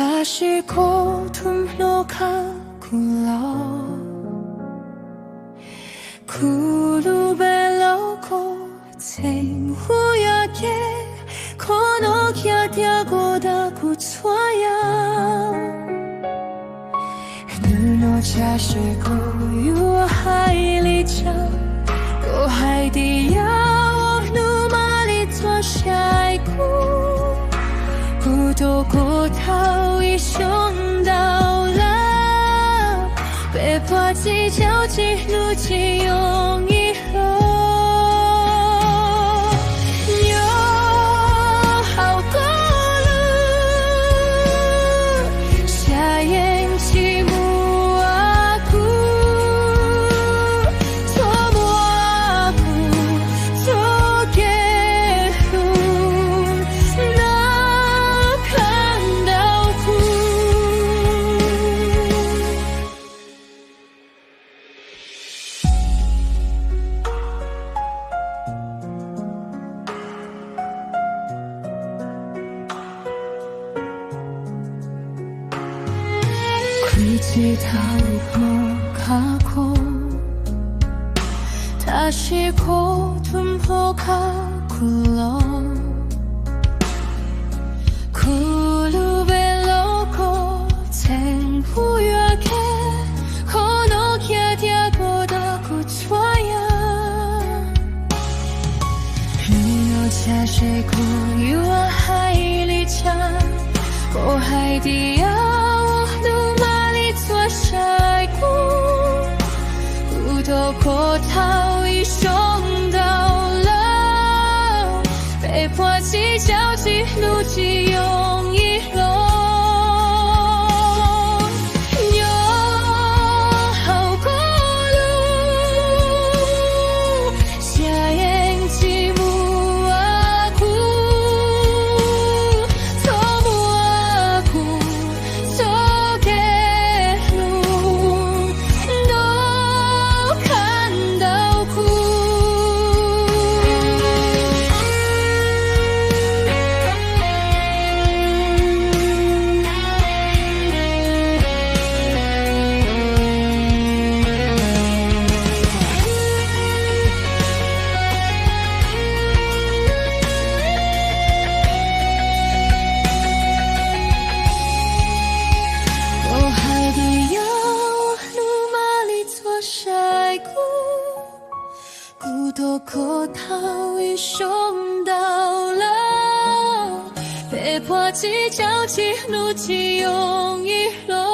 다시 고통로 가굴러 구루벨로고 생후야게 코노기야 디아고다 구초야 눈을 자시고 유하일리자 고하이디야 누말이 토샤이고 구도 고타위胸到了被迫计较记录起用以后有好过路下眼起目啊哭错莫啊哭错给路那看到哭굳이 다가고 다시 고tum호가 굴러 구루벨로고 생후야게 코노기야 디아고다 구초야 눈을 자시고 유아하일리차 고하이디야做晒过，不都过逃已凶到了，被迫计较记录记用一落。有好过路，下眼寂寞啊哭，错莫啊哭，错给。孤独过逃已凶到了，被迫计较记录起用一落。